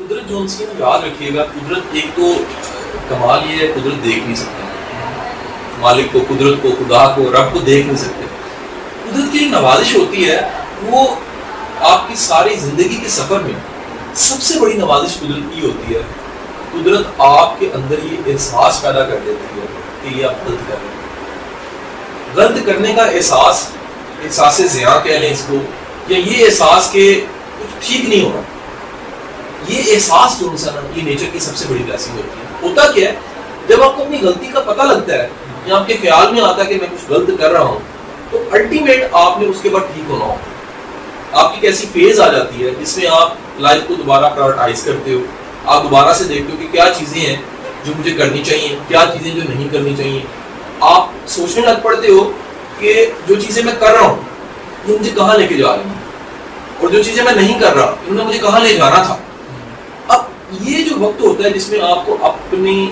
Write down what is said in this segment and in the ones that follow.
قدرت جو سی یاد رکھیے گا, قدرت ایک تو کمال یہ ہے قدرت دیکھ نہیں سکتے, مالک کو, قدرت کو, خدا کو, رب کو دیکھ نہیں سکتے. قدرت کی ایک نوازش ہوتی ہے, وہ آپ کی ساری زندگی کے سفر میں سب سے بڑی نوازش قدرت کی ہوتی ہے. قدرت آپ کے اندر یہ احساس پیدا کر دیتی ہے کہ یہ آپ غلط کر رہے ہیں. غلط کرنے کا احساس, احساس زیاں کہہ لیں اس کو, یا یہ احساس کہ کچھ ٹھیک نہیں ہو رہا, یہ احساس جو انسان یہ نیچر کی سب سے بڑی بلیسنگ ہوتی ہے. ہوتا کیا ہے, جب آپ کو اپنی غلطی کا پتہ لگتا ہے یا آپ کے خیال میں آتا ہے کہ میں کچھ غلط کر رہا ہوں, تو الٹیمیٹ آپ نے اس کے بعد ٹھیک ہونا ہو. آپ کی ایسی فیز آ جاتی ہے جس میں آپ لائف کو دوبارہ پرائورٹائز کرتے ہو, آپ دوبارہ سے دیکھتے ہو کہ کیا چیزیں ہیں جو مجھے کرنی چاہیے, کیا چیزیں جو نہیں کرنی چاہیے. آپ سوچنے لگ پڑتے ہو کہ جو چیزیں میں کر رہا ہوں یہ مجھے کہاں لے کے جا رہی ہیں, اور جو چیزیں میں نہیں کر رہا انہوں نے مجھے کہاں لے جانا تھا. اب یہ جو وقت ہوتا ہے جس میں آپ کو اپنی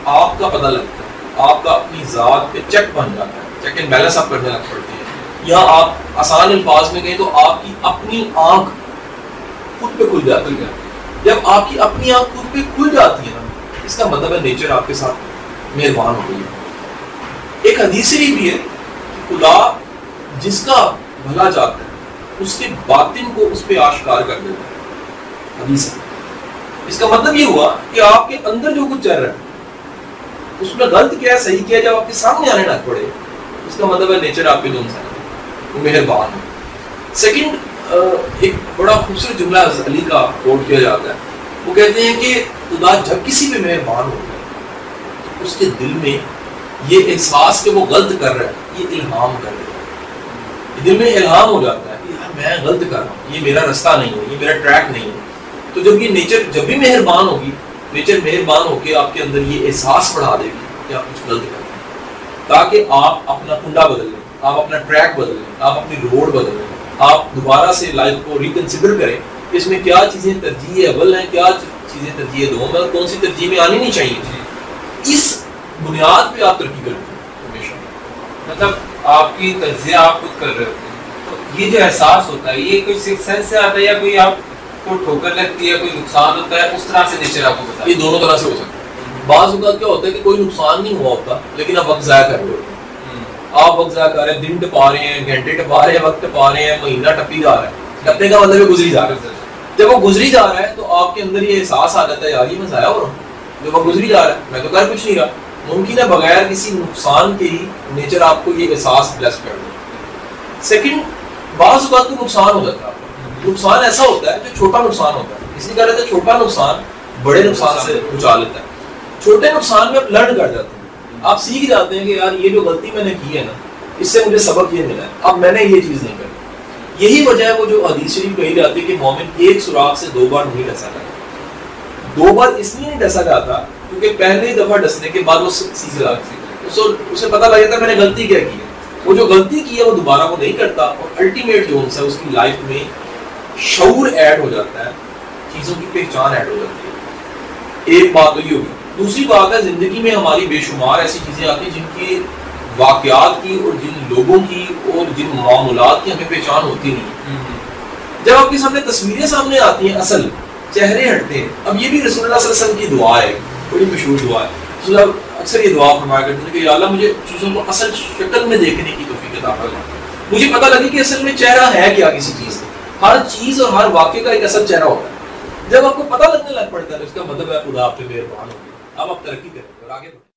آپ کا پتہ لگتا ہے, آپ کا اپنی ذات پہ چیک بن جاتا ہے, چیک اینڈ بیلنس آپ کرنے لگ پڑتے ہیں. یا آپ آسان الفاظ میں کہیں تو آپ کی اپنی آنکھ خود پہ کھل جاتی ہے. جب آپ کی اپنی آنکھ خود پہ کھل جاتی ہے نا, اس کا مطلب ہے نیچر آپ کے ساتھ مہربان ہو گئی ہے. ایک حدیث شریف بھی ہے کہ خدا جس کا بھلا چاہتا ہے اس کے باطن کو اس پہ آشکار کر دیتا ہے. حدیث ہے. اس کا مطلب یہ ہوا کہ آپ کے اندر جو کچھ چل رہا ہے اس میں غلط کیا ہے صحیح کیا ہے جب آپ کے سامنے آنے لگ پڑے, اس کا مطلب ہے نیچر آپ کے جو انسان ہے وہ مہربان ہے. سیکنڈ, ایک بڑا خوبصورت جملہ علی کا کوٹ کیا جاتا ہے. وہ کہتے ہیں کہ خدا جب کسی پہ مہربان ہوتا ہے تو اس کے دل میں یہ احساس کہ وہ غلط کر رہا ہے یہ الہام کر دیتا ہے. دل میں الہام ہو جاتا ہے کہ یار میں غلط کر رہا ہوں, یہ میرا رستہ نہیں ہے, یہ میرا ٹریک نہیں ہے. تو جب یہ نیچر جب بھی مہربان ہوگی, نیچر مہربان ہو کے آپ کے اندر یہ احساس بڑھا دے گی کہ آپ کچھ غلط کر رہے ہیں, تاکہ آپ اپنا کنڈا بدل لیں, آپ اپنا ٹریک بدل لیں, آپ اپنی روڈ بدل لیں, آپ دوبارہ سے لائف کو ریکنسیڈر کریں کہ اس میں کیا چیزیں ترجیح اول ہیں, کیا چیزیں ترجیح دوم ہیں, اور کون سی ترجیح میں آنی نہیں چاہیے. اس بنیاد پہ آپ ترقی کرتے ہیں ہمیشہ. مطلب آپ کی تجزیہ آپ خود کر رہے ہوتے ہیں. تو یہ جو احساس ہوتا ہے یہ کوئی سکس سینس سے آتا ہے یا کوئی آپ کو ٹھوکر لگتی ہے, کوئی نقصان ہوتا ہے, اس طرح سے نیچر آپ کو بتا ہے؟ یہ دونوں طرح سے ہو سکتا ہے. بعض اوقات کیا ہوتا ہے کہ کوئی نقصان نہیں ہوا ہوتا لیکن آپ وقت ضائع کر رہے ہوتے ہیں. آپ وقت ضائع کر رہے ہیں, دن ٹپا رہے ہیں, گھنٹے ٹپا رہے ہیں, وقت ٹپا رہے ہیں, مہینہ ٹپی جا رہا ہے. ٹپنے کا مطلب ہے گزری جا رہا ہے. جب وہ گزری جا رہا ہے تو آپ کے اندر یہ احساس آ جاتا ہے یار یہ میں ضائع ہو رہا ہوں, جب وہ گزری جا رہا ہے میں تو کر کچھ نہیں رہا. ممکن ہے بغیر کسی نقصان کے ہی نیچر آپ کو یہ احساس بلیس کر دے. سیکنڈ, بعض اوقات کو نقصان ہو جاتا ہے. نقصان ایسا ہوتا ہے جو چھوٹا نقصان ہوتا ہے, اس لیے کہہ رہے تھے چھوٹا نقصان بڑے نقصان سے بچا لیتا ہے. چھوٹے نقصان میں آپ لرن کر جاتے ہیں, آپ سیکھ جاتے ہیں کہ یار یہ جو غلطی میں نے کی ہے نا اس سے مجھے سبق یہ ملا ہے, اب میں نے یہ چیز نہیں کرنی. یہی وجہ ہے وہ جو حدیث شریف کہی جاتی ہے کہ مومن ایک سوراخ سے 2 بار نہیں ڈسا جاتا. 2 بار اس لیے نہیں ڈسا جاتا کیونکہ پہلی دفعہ ڈسنے کے بعد وہ سیکھ جاتا, اسے پتہ لگ جاتا ہے میں نے غلطی کیا کی ہے. وہ جو غلطی کی ہے وہ دوبارہ وہ نہیں کرتا, اور الٹیمیٹ جو ہے اس کی لائف میں شعور ایڈ ہو جاتا ہے, چیزوں کی پہچان ایڈ ہو جاتی ہے. ایک بات تو یہ ہوگی. دوسری بات ہے زندگی میں ہماری بے شمار ایسی چیزیں آتی ہیں جن کی واقعات کی اور جن لوگوں کی اور جن معاملات کی ہمیں پہچان ہوتی نہیں. جب آپ کے سامنے تصویریں سامنے آتی ہیں, اصل چہرے ہٹتے ہیں. اب یہ بھی رسول اللہ صلی اللہ علیہ وسلم کی دعا ہے, بڑی مشہور دعا ہے. رسول اللہ اکثر یہ دعا فرمایا کرتے ہیں کہ یا اللہ مجھے چیزوں کو اصل شکل میں دیکھنے کی توفیق عطا فرما, مجھے پتہ لگے کہ اصل میں چہرہ ہے کیا کسی چیز کا. ہر چیز اور ہر واقعے کا ایک اصل چہرہ ہوتا ہے. جب آپ کو پتہ لگنے لگ پڑتا ہے تو اس کا مطلب ہے خدا آپ پہ مہربان ہو گیا, اب آپ ترقی کریں اور آگے بڑھیں.